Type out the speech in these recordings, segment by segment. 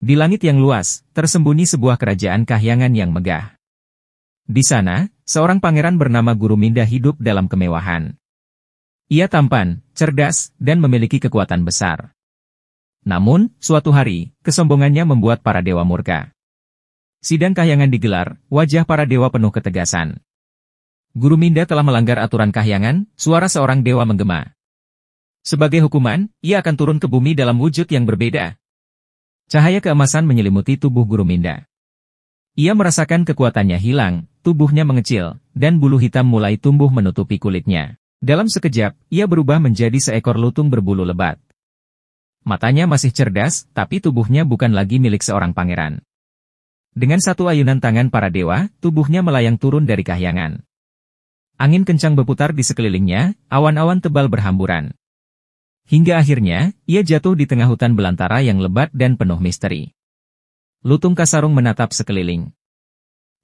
Di langit yang luas, tersembunyi sebuah kerajaan kahyangan yang megah. Di sana, seorang pangeran bernama Guruminda hidup dalam kemewahan. Ia tampan, cerdas, dan memiliki kekuatan besar. Namun, suatu hari, kesombongannya membuat para dewa murka. Sidang kahyangan digelar, wajah para dewa penuh ketegasan. Guruminda telah melanggar aturan kahyangan, suara seorang dewa menggema. Sebagai hukuman, ia akan turun ke bumi dalam wujud yang berbeda. Cahaya keemasan menyelimuti tubuh Guruminda. Ia merasakan kekuatannya hilang, tubuhnya mengecil, dan bulu hitam mulai tumbuh menutupi kulitnya. Dalam sekejap, ia berubah menjadi seekor lutung berbulu lebat. Matanya masih cerdas, tapi tubuhnya bukan lagi milik seorang pangeran. Dengan satu ayunan tangan para dewa, tubuhnya melayang turun dari kahyangan. Angin kencang berputar di sekelilingnya, awan-awan tebal berhamburan. Hingga akhirnya, ia jatuh di tengah hutan belantara yang lebat dan penuh misteri. Lutung Kasarung menatap sekeliling.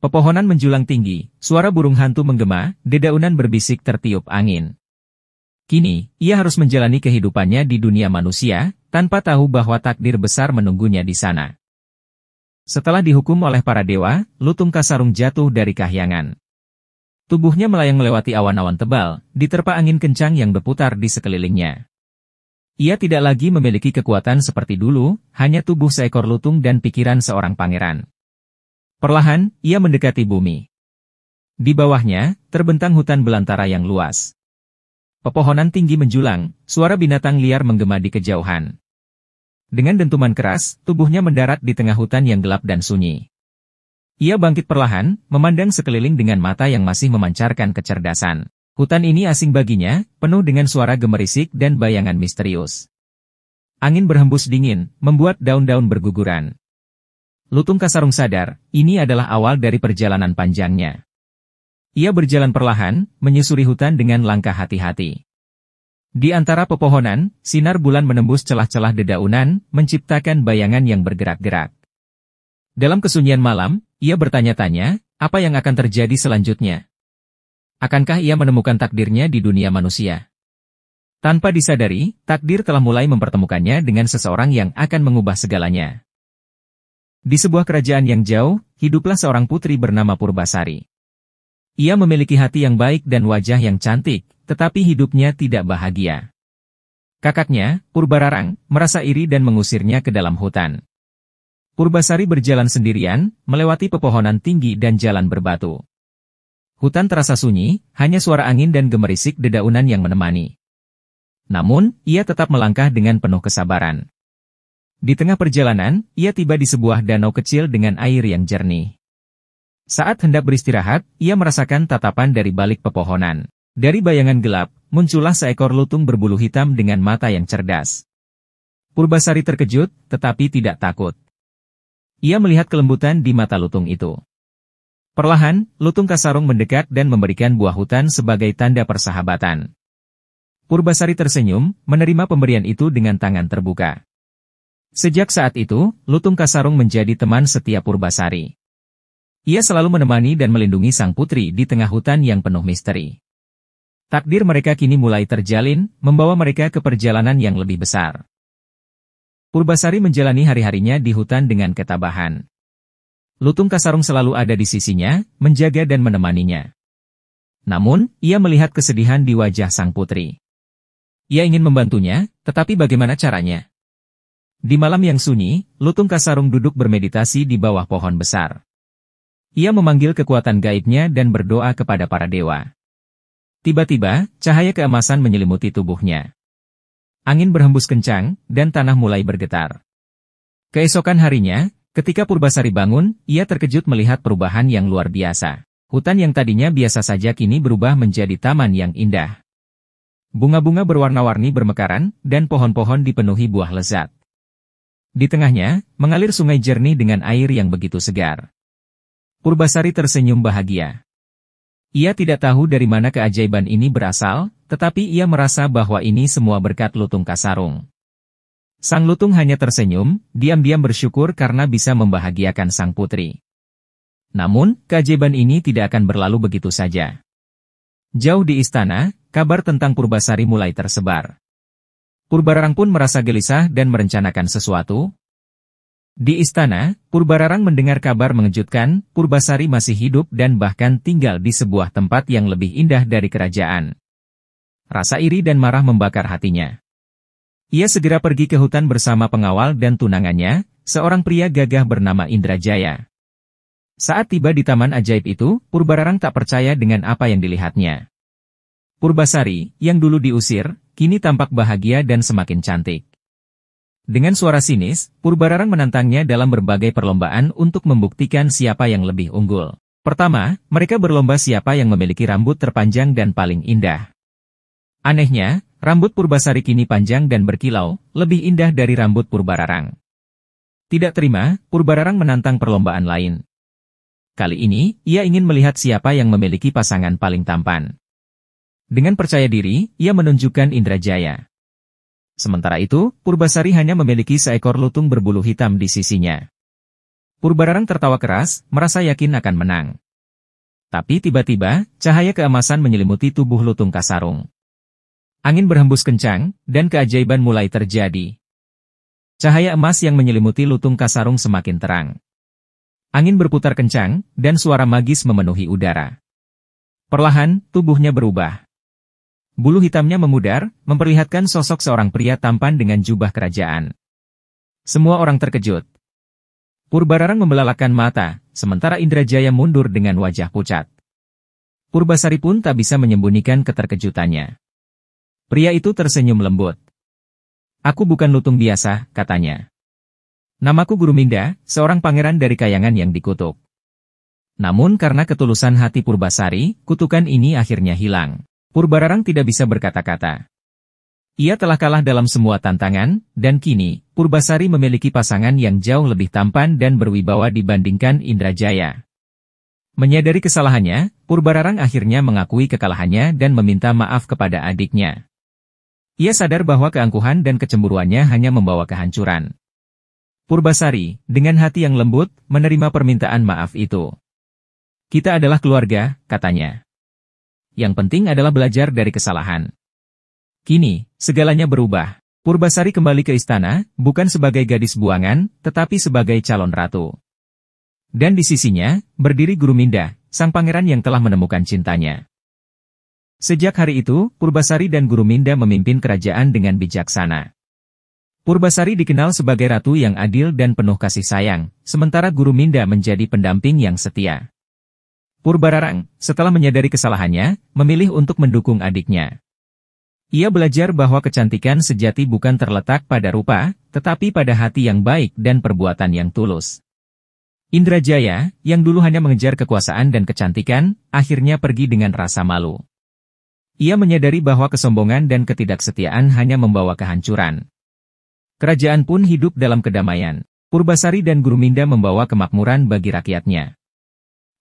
Pepohonan menjulang tinggi, suara burung hantu menggema, dedaunan berbisik tertiup angin. Kini, ia harus menjalani kehidupannya di dunia manusia, tanpa tahu bahwa takdir besar menunggunya di sana. Setelah dihukum oleh para dewa, Lutung Kasarung jatuh dari kahyangan. Tubuhnya melayang melewati awan-awan tebal, diterpa angin kencang yang berputar di sekelilingnya. Ia tidak lagi memiliki kekuatan seperti dulu, hanya tubuh seekor lutung dan pikiran seorang pangeran. Perlahan, ia mendekati bumi. Di bawahnya, terbentang hutan belantara yang luas. Pepohonan tinggi menjulang, suara binatang liar menggema di kejauhan. Dengan dentuman keras, tubuhnya mendarat di tengah hutan yang gelap dan sunyi. Ia bangkit perlahan, memandang sekeliling dengan mata yang masih memancarkan kecerdasan. Hutan ini asing baginya, penuh dengan suara gemerisik dan bayangan misterius. Angin berhembus dingin, membuat daun-daun berguguran. Lutung Kasarung sadar, ini adalah awal dari perjalanan panjangnya. Ia berjalan perlahan, menyusuri hutan dengan langkah hati-hati. Di antara pepohonan, sinar bulan menembus celah-celah dedaunan, menciptakan bayangan yang bergerak-gerak. Dalam kesunyian malam, ia bertanya-tanya, apa yang akan terjadi selanjutnya? Akankah ia menemukan takdirnya di dunia manusia? Tanpa disadari, takdir telah mulai mempertemukannya dengan seseorang yang akan mengubah segalanya. Di sebuah kerajaan yang jauh, hiduplah seorang putri bernama Purbasari. Ia memiliki hati yang baik dan wajah yang cantik, tetapi hidupnya tidak bahagia. Kakaknya, Purbararang, merasa iri dan mengusirnya ke dalam hutan. Purbasari berjalan sendirian, melewati pepohonan tinggi dan jalan berbatu. Hutan terasa sunyi, hanya suara angin dan gemerisik dedaunan yang menemani. Namun, ia tetap melangkah dengan penuh kesabaran. Di tengah perjalanan, ia tiba di sebuah danau kecil dengan air yang jernih. Saat hendak beristirahat, ia merasakan tatapan dari balik pepohonan. Dari bayangan gelap, muncullah seekor lutung berbulu hitam dengan mata yang cerdas. Purbasari terkejut, tetapi tidak takut. Ia melihat kelembutan di mata lutung itu. Perlahan, Lutung Kasarung mendekat dan memberikan buah hutan sebagai tanda persahabatan. Purbasari tersenyum, menerima pemberian itu dengan tangan terbuka. Sejak saat itu, Lutung Kasarung menjadi teman setia Purbasari. Ia selalu menemani dan melindungi sang putri di tengah hutan yang penuh misteri. Takdir mereka kini mulai terjalin, membawa mereka ke perjalanan yang lebih besar. Purbasari menjalani hari-harinya di hutan dengan ketabahan. Lutung Kasarung selalu ada di sisinya, menjaga dan menemaninya. Namun, ia melihat kesedihan di wajah sang putri. Ia ingin membantunya, tetapi bagaimana caranya? Di malam yang sunyi, Lutung Kasarung duduk bermeditasi di bawah pohon besar. Ia memanggil kekuatan gaibnya dan berdoa kepada para dewa. Tiba-tiba, cahaya keemasan menyelimuti tubuhnya. Angin berhembus kencang, dan tanah mulai bergetar. Keesokan harinya, ketika Purbasari bangun, ia terkejut melihat perubahan yang luar biasa. Hutan yang tadinya biasa saja kini berubah menjadi taman yang indah. Bunga-bunga berwarna-warni bermekaran, dan pohon-pohon dipenuhi buah lezat. Di tengahnya, mengalir sungai jernih dengan air yang begitu segar. Purbasari tersenyum bahagia. Ia tidak tahu dari mana keajaiban ini berasal, tetapi ia merasa bahwa ini semua berkat Lutung Kasarung. Sang lutung hanya tersenyum, diam-diam bersyukur karena bisa membahagiakan sang putri. Namun, keajaiban ini tidak akan berlalu begitu saja. Jauh di istana, kabar tentang Purbasari mulai tersebar. Purbararang pun merasa gelisah dan merencanakan sesuatu. Di istana, Purbararang mendengar kabar mengejutkan, Purbasari masih hidup dan bahkan tinggal di sebuah tempat yang lebih indah dari kerajaan. Rasa iri dan marah membakar hatinya. Ia segera pergi ke hutan bersama pengawal dan tunangannya, seorang pria gagah bernama Indrajaya. Saat tiba di taman ajaib itu, Purbararang tak percaya dengan apa yang dilihatnya. Purbasari, yang dulu diusir, kini tampak bahagia dan semakin cantik. Dengan suara sinis, Purbararang menantangnya dalam berbagai perlombaan untuk membuktikan siapa yang lebih unggul. Pertama, mereka berlomba siapa yang memiliki rambut terpanjang dan paling indah. Anehnya, rambut Purbasari kini panjang dan berkilau, lebih indah dari rambut Purbararang. Tidak terima, Purbararang menantang perlombaan lain. Kali ini, ia ingin melihat siapa yang memiliki pasangan paling tampan. Dengan percaya diri, ia menunjukkan Indrajaya. Sementara itu, Purbasari hanya memiliki seekor lutung berbulu hitam di sisinya. Purbararang tertawa keras, merasa yakin akan menang. Tapi tiba-tiba, cahaya keemasan menyelimuti tubuh lutung Kasarung. Angin berhembus kencang, dan keajaiban mulai terjadi. Cahaya emas yang menyelimuti lutung Kasarung semakin terang. Angin berputar kencang, dan suara magis memenuhi udara. Perlahan, tubuhnya berubah. Bulu hitamnya memudar, memperlihatkan sosok seorang pria tampan dengan jubah kerajaan. Semua orang terkejut. Purbararang membelalakan mata, sementara Indrajaya mundur dengan wajah pucat. Purbasari pun tak bisa menyembunyikan keterkejutannya. Pria itu tersenyum lembut. "Aku bukan lutung biasa," katanya. "Namaku Guruminda, seorang pangeran dari kayangan yang dikutuk." Namun karena ketulusan hati Purbasari, kutukan ini akhirnya hilang. Purbararang tidak bisa berkata-kata. Ia telah kalah dalam semua tantangan, dan kini, Purbasari memiliki pasangan yang jauh lebih tampan dan berwibawa dibandingkan Indrajaya. Menyadari kesalahannya, Purbararang akhirnya mengakui kekalahannya dan meminta maaf kepada adiknya. Ia sadar bahwa keangkuhan dan kecemburuannya hanya membawa kehancuran. Purbasari, dengan hati yang lembut, menerima permintaan maaf itu. "Kita adalah keluarga," katanya. "Yang penting adalah belajar dari kesalahan." Kini, segalanya berubah. Purbasari kembali ke istana, bukan sebagai gadis buangan, tetapi sebagai calon ratu. Dan di sisinya, berdiri Guruminda, sang pangeran yang telah menemukan cintanya. Sejak hari itu, Purbasari dan Guruminda memimpin kerajaan dengan bijaksana. Purbasari dikenal sebagai ratu yang adil dan penuh kasih sayang, sementara Guruminda menjadi pendamping yang setia. Purbararang, setelah menyadari kesalahannya, memilih untuk mendukung adiknya. Ia belajar bahwa kecantikan sejati bukan terletak pada rupa, tetapi pada hati yang baik dan perbuatan yang tulus. Indrajaya, yang dulu hanya mengejar kekuasaan dan kecantikan, akhirnya pergi dengan rasa malu. Ia menyadari bahwa kesombongan dan ketidaksetiaan hanya membawa kehancuran. Kerajaan pun hidup dalam kedamaian. Purbasari dan Guruminda membawa kemakmuran bagi rakyatnya.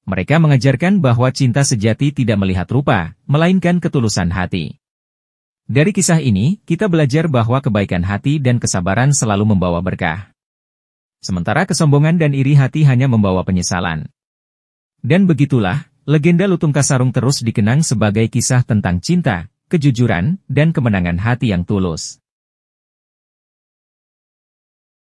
Mereka mengajarkan bahwa cinta sejati tidak melihat rupa, melainkan ketulusan hati. Dari kisah ini, kita belajar bahwa kebaikan hati dan kesabaran selalu membawa berkah. Sementara kesombongan dan iri hati hanya membawa penyesalan. Dan begitulah, legenda Lutung Kasarung terus dikenang sebagai kisah tentang cinta, kejujuran, dan kemenangan hati yang tulus.